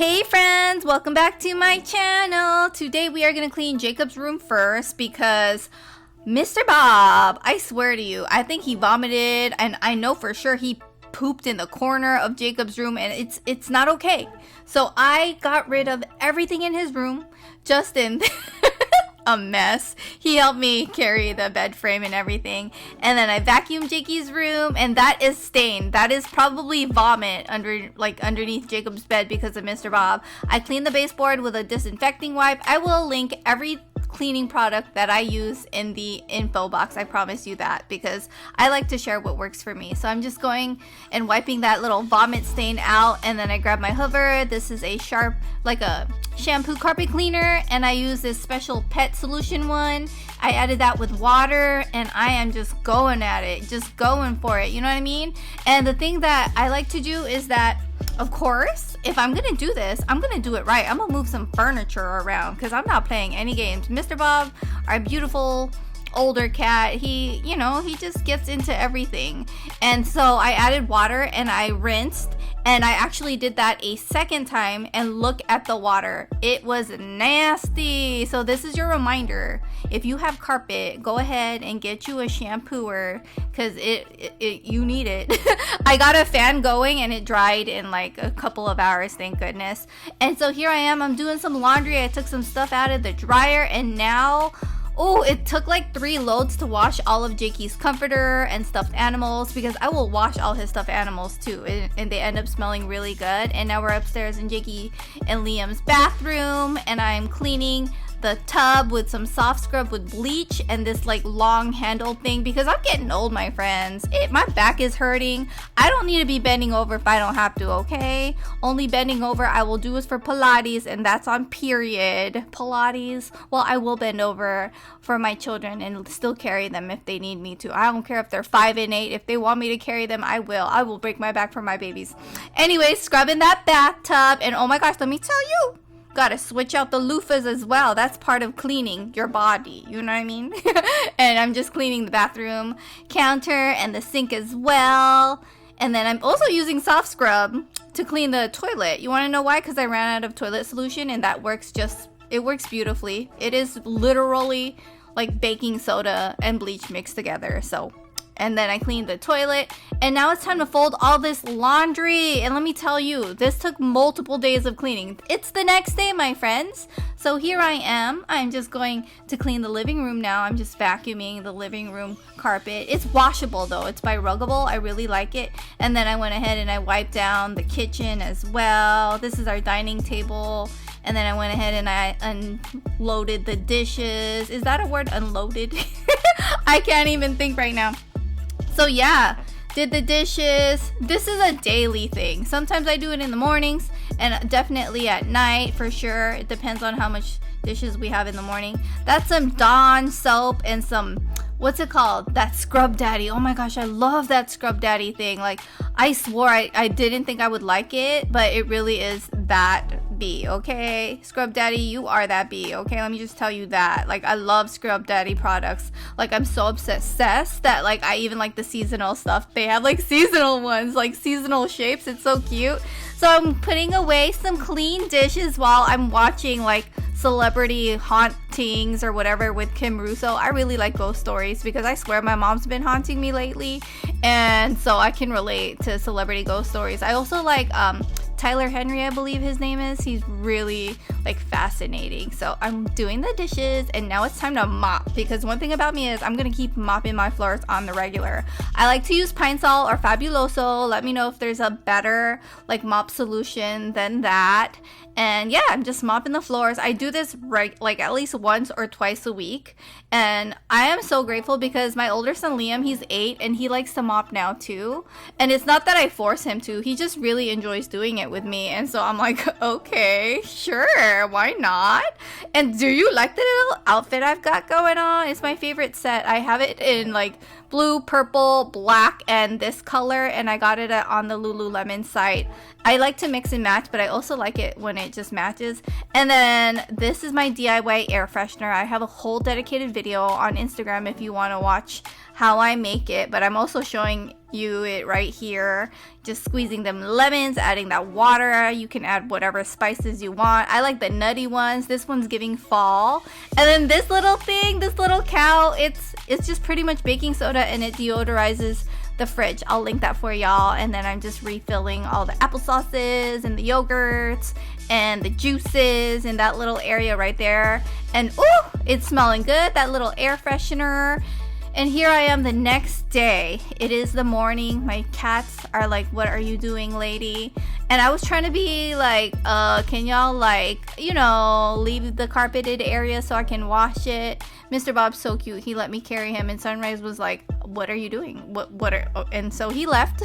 Hey friends, welcome back to my channel. Today we are going to clean Jacob's room first because Mr. Bob, I swear to you, I think he vomited and I know for sure he pooped in the corner of Jacob's room and it's not okay. So I got rid of everything in his room. Justin a mess. He helped me carry the bed frame and everything. And then I vacuumed Jakey's room and that is stained. That is probably vomit underneath Jacob's bed because of Mr. Bob. I cleaned the baseboard with a disinfecting wipe. I will link every cleaning product that I use in the info box. I promise you that because I like to share what works for me. So I'm just going and wiping that little vomit stain out, and then I grab my hoover. This is a sharp, like a shampoo carpet cleaner, and I use this special pet solution one. I added that with water and I am just going at it, just going for it, you know what I mean? And the thing that I like to do is that, of course, if I'm gonna do this, I'm gonna do it right. I'm gonna move some furniture around because I'm not playing any games. Mr. Bob, our beautiful older cat, he just gets into everything. And so I added water and I rinsed, and I actually did that a second time, and look at the water. It was nasty. So this is your reminder. If you have carpet, go ahead and get you a shampooer because you need it. I got a fan going and it dried in like a couple of hours, thank goodness. And so here I am, I'm doing some laundry. I took some stuff out of the dryer and now, oh, it took like 3 loads to wash all of Jakey's comforter and stuffed animals because I will wash all his stuffed animals too, and they end up smelling really good. And now we're upstairs in Jakey and Liam's bathroom, and I'm cleaning the tub with some soft scrub with bleach and this like long handled thing because I'm getting old, my friends. My back is hurting. I don't need to be bending over if I don't have to, okay? Only bending over I will do is for Pilates, and that's on period. Pilates, well, I will bend over for my children and still carry them if they need me to. I don't care if they're 5 and 8. If they want me to carry them, I will break my back for my babies. Anyway, scrubbing that bathtub, and oh my gosh, let me tell you, gotta switch out the loofahs as well. That's part of cleaning your body, you know what I mean? And I'm just cleaning the bathroom counter and the sink as well. And then I'm also using soft scrub to clean the toilet. You want to know why? Because I ran out of toilet solution, and that works it works beautifully. It is literally like baking soda and bleach mixed together. So, and then I cleaned the toilet, and now it's time to fold all this laundry. And let me tell you, this took multiple days of cleaning. It's the next day, my friends. So here I am. I'm just going to clean the living room now. I'm just vacuuming the living room carpet. It's washable though. It's by Ruggable. I really like it. And then I went ahead and I wiped down the kitchen as well. This is our dining table. And then I went ahead and I unloaded the dishes. Is that a word, unloaded? I can't even think right now. So yeah, did the dishes. This is a daily thing. Sometimes I do it in the mornings and definitely at night for sure. It depends on how much dishes we have in the morning. That's some Dawn soap and some, what's it called? That Scrub Daddy. Oh my gosh, I love that Scrub Daddy thing. Like, I swore I didn't think I would like it, but it really is that bee, okay? Scrub Daddy, you are that bee, okay? Let me just tell you that. Like, I love Scrub Daddy products. Like, I'm so obsessed that like I even like the seasonal stuff. They have like seasonal ones, like seasonal shapes. It's so cute. So I'm putting away some clean dishes while I'm watching like Celebrity Hauntings or whatever with Kim Russo. I really like ghost stories because I swear my mom's been haunting me lately, and so I can relate to celebrity ghost stories. I also like Tyler Henry, I believe his name is. He's really like fascinating. So I'm doing the dishes, and now it's time to mop because one thing about me is I'm gonna keep mopping my floors on the regular. I like to use Pine Sol or Fabuloso. Let me know if there's a better like mop solution than that. And yeah, I'm just mopping the floors. I do this like at least once or twice a week. And I am so grateful because my older son Liam, he's 8 and he likes to mop now too. And it's not that I force him to. He just really enjoys doing it with me. And so I'm like, okay, sure, why not? And do you like the little outfit I've got going on? It's my favorite set. I have it in like blue, purple, black, and this color, and I got it on the Lululemon site. I like to mix and match, but I also like it when it just matches. And then this is my DIY air freshener. I have a whole dedicated video on Instagram if you want to watch how I make it, but I'm also showing you it right here. Just squeezing them lemons, adding that water. You can add whatever spices you want. I like the nutty ones. This one's giving fall. And then this little thing, this little cow, it's just pretty much baking soda, and it deodorizes the fridge. I'll link that for y'all. And then I'm just refilling all the applesauces and the yogurts and the juices in that little area right there. And ooh, it's smelling good, that little air freshener. And here I am the next day. It is the morning. My cats are like, what are you doing, lady? And I was trying to be like, can y'all, like, you know, leave the carpeted area so I can wash it? Mr. Bob's so cute. He let me carry him, and Sunrise was like, what are you doing? What are, oh, and so he left.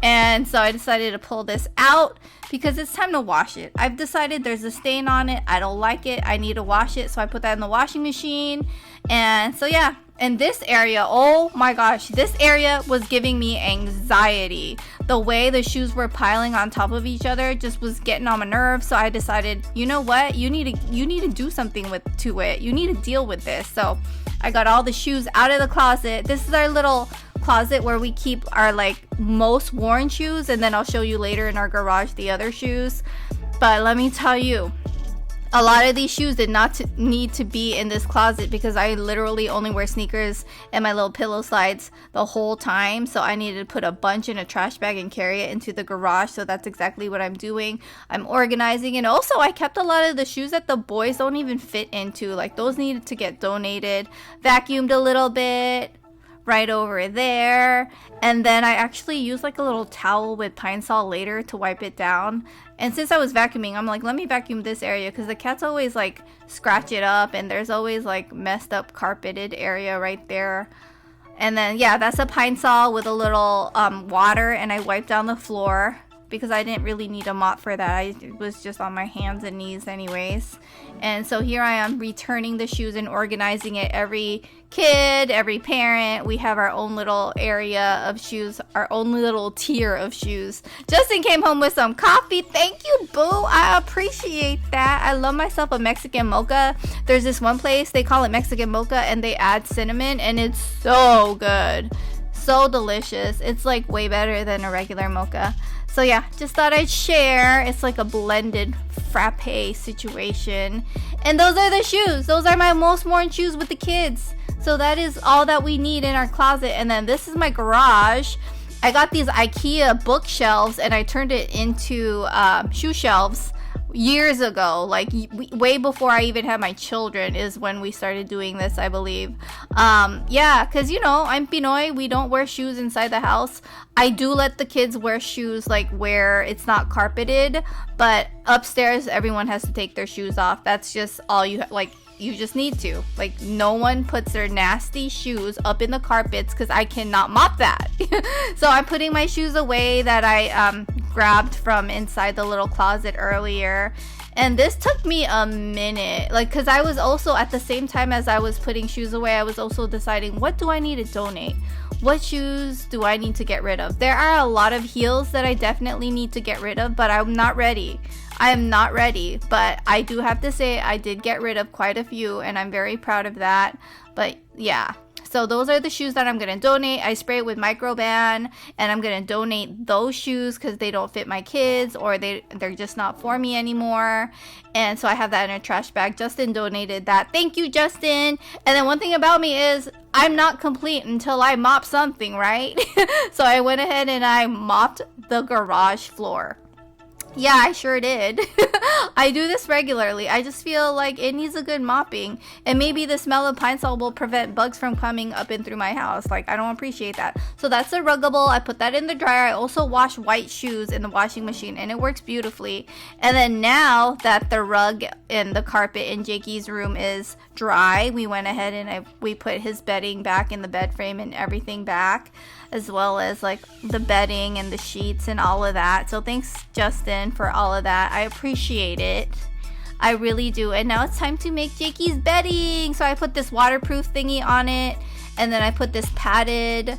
And so I decided to pull this out because it's time to wash it. I've decided there's a stain on it. I don't like it. I need to wash it. So I put that in the washing machine. And so yeah. And this area, oh my gosh, this area was giving me anxiety. The way the shoes were piling on top of each other just was getting on my nerves. So I decided, you know what? You need to do something to it. You need to deal with this. So I got all the shoes out of the closet. This is our little closet where we keep our like most worn shoes, and then I'll show you later in our garage the other shoes. But let me tell you, a lot of these shoes did not need to be in this closet because I literally only wear sneakers and my little pillow slides the whole time. So I needed to put a bunch in a trash bag and carry it into the garage. So that's exactly what I'm doing. I'm organizing. And also I kept a lot of the shoes that the boys don't even fit into. Like those needed to get donated. Vacuumed a little bit right over there. And then I actually used like a little towel with Pine Sol later to wipe it down. And since I was vacuuming, I'm like, let me vacuum this area because the cats always like scratch it up, and there's always like messed up carpeted area right there. And then yeah, that's a Pine Sol with a little water, and I wiped down the floor because I didn't really need a mop for that. I was just on my hands and knees anyways. And so here I am returning the shoes and organizing it. Every kid, every parent, we have our own little area of shoes, our own little tier of shoes. Justin came home with some coffee. Thank you, boo. I appreciate that. I love myself a Mexican mocha. There's this one place, they call it Mexican mocha, and they add cinnamon, and it's so good. So delicious. It's like way better than a regular mocha. So yeah, just thought I'd share. It's like a blended frappe situation. And those are the shoes. Those are my most worn shoes with the kids. So that is all that we need in our closet. And then this is my garage. I got these IKEA bookshelves and I turned it into shoe shelves years ago, like way before I even had my children is when we started doing this, I believe. Yeah, because you know, I'm Pinoy, we don't wear shoes inside the house. I do let the kids wear shoes like where it's not carpeted, but upstairs everyone has to take their shoes off. That's just all you like. You just need to. Like, no one puts their nasty shoes up in the carpets because I cannot mop that. So I'm putting my shoes away that I grabbed from inside the little closet earlier. And this took me a minute. Like, because I was also, at the same time as I was putting shoes away, I was also deciding, what do I need to donate? What shoes do I need to get rid of? There are a lot of heels that I definitely need to get rid of, but I'm not ready. I am not ready, but I do have to say I did get rid of quite a few, and I'm very proud of that. But yeah, so those are the shoes that I'm going to donate. I spray it with Microban, and I'm going to donate those shoes because they don't fit my kids, or they're just not for me anymore. And so I have that in a trash bag. Justin donated that. Thank you, Justin. And then one thing about me is I'm not complete until I mop something, right? So I went ahead and I mopped the garage floor. Yeah, I sure did. I do this regularly. I just feel like it needs a good mopping. And maybe the smell of Pine Sol will prevent bugs from coming up and through my house. Like, I don't appreciate that. So that's a ruggable. I put that in the dryer. I also wash white shoes in the washing machine, and it works beautifully. And then now that the rug and the carpet in Jakey's room is dry, we went ahead and we put his bedding back in the bed frame and everything back, as well as like the bedding and the sheets and all of that. So thanks, Justin, for all of that. I appreciate it. I really do. And now it's time to make Jakey's bedding. So I put this waterproof thingy on it, And then I put this padded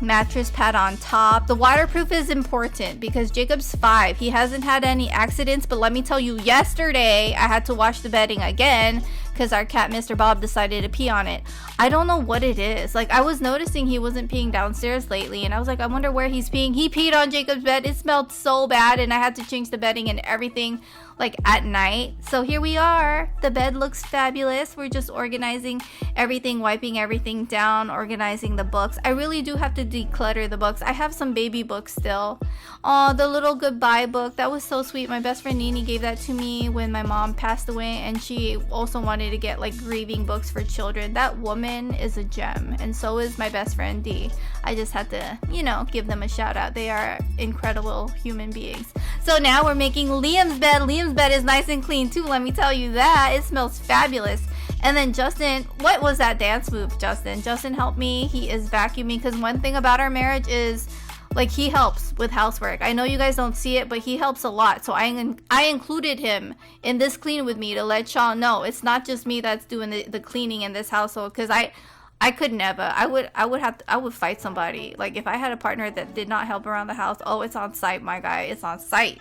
mattress pad on top. The waterproof is important because Jacob's 5. He hasn't had any accidents, but let me tell you, yesterday I had to wash the bedding again because our cat Mr. Bob decided to pee on it. I don't know what it is. Like, I was noticing he wasn't peeing downstairs lately, and I was like, I wonder where he's peeing. He peed on Jacob's bed. It smelled so bad, and I had to change the bedding and everything, like, at night. So here we are. The bed looks fabulous. We're just organizing everything, wiping everything down, organizing the books. I really do have to declutter the books. I have some baby books still. Oh, the little goodbye book. That was so sweet. My best friend Nini gave that to me when my mom passed away, and she also wanted to get, like, grieving books for children. That woman is a gem, and so is my best friend Dee. I just had to, you know, give them a shout out. They are incredible human beings. So now we're making Liam's bed. Liam's bed is nice and clean too, let me tell you that. It smells fabulous. And then Justin, what was that dance move, Justin? Justin helped me. He is vacuuming, because one thing about our marriage is, like, he helps with housework. I know you guys don't see it, but he helps a lot. So I included him in this clean with me to let y'all know it's not just me that's doing the cleaning in this household, because I could never. I would fight somebody. Like, if I had a partner that did not help around the house, oh, it's on site, my guy. It's on site.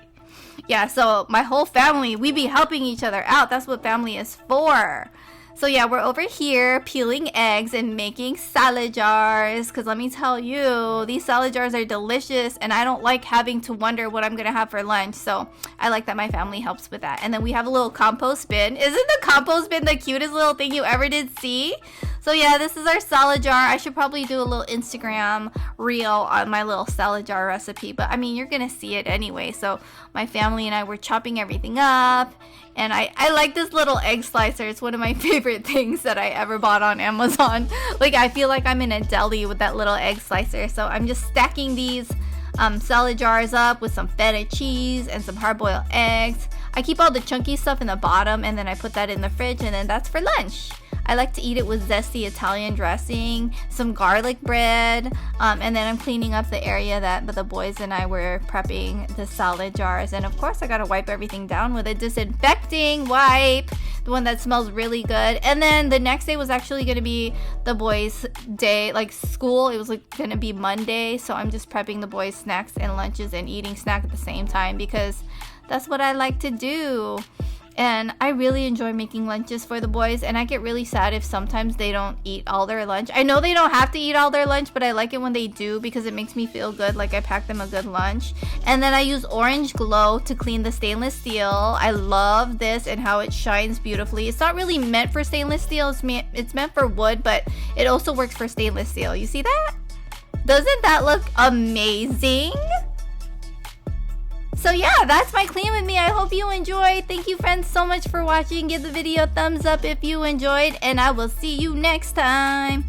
Yeah, so my whole family, we be helping each other out. That's what family is for. So yeah, we're over here peeling eggs and making salad jars, because let me tell you, these salad jars are delicious, and I don't like having to wonder what I'm gonna have for lunch, so I like that my family helps with that. And then we have a little compost bin. Isn't the compost bin the cutest little thing you ever did see? So yeah, this is our salad jar. I should probably do a little Instagram reel on my little salad jar recipe, but I mean, you're gonna see it anyway. So my family and I were chopping everything up, and I like this little egg slicer. It's one of my favorite things that I ever bought on Amazon. Like, I feel like I'm in a deli with that little egg slicer. So I'm just stacking these salad jars up with some feta cheese and some hard-boiled eggs. I keep all the chunky stuff in the bottom, and then I put that in the fridge, and then that's for lunch. I like to eat it with zesty Italian dressing, some garlic bread, and then I'm cleaning up the area that the boys and I were prepping the salad jars. And of course, I gotta wipe everything down with a disinfecting wipe, the one that smells really good. And then the next day was actually gonna be the boys' day, like school. It was like gonna be Monday, so I'm just prepping the boys' snacks and lunches and eating snack at the same time, because that's what I like to do. And I really enjoy making lunches for the boys, and I get really sad if sometimes they don't eat all their lunch. I know they don't have to eat all their lunch, but I like it when they do, because it makes me feel good, like I packed them a good lunch. And then I use Orange Glow to clean the stainless steel. I love this and how it shines beautifully. It's not really meant for stainless steel, it's meant for wood, but it also works for stainless steel. You see that? Doesn't that look amazing? So yeah, that's my clean with me. I hope you enjoyed. Thank you, friends, so much for watching. Give the video a thumbs up if you enjoyed, and I will see you next time.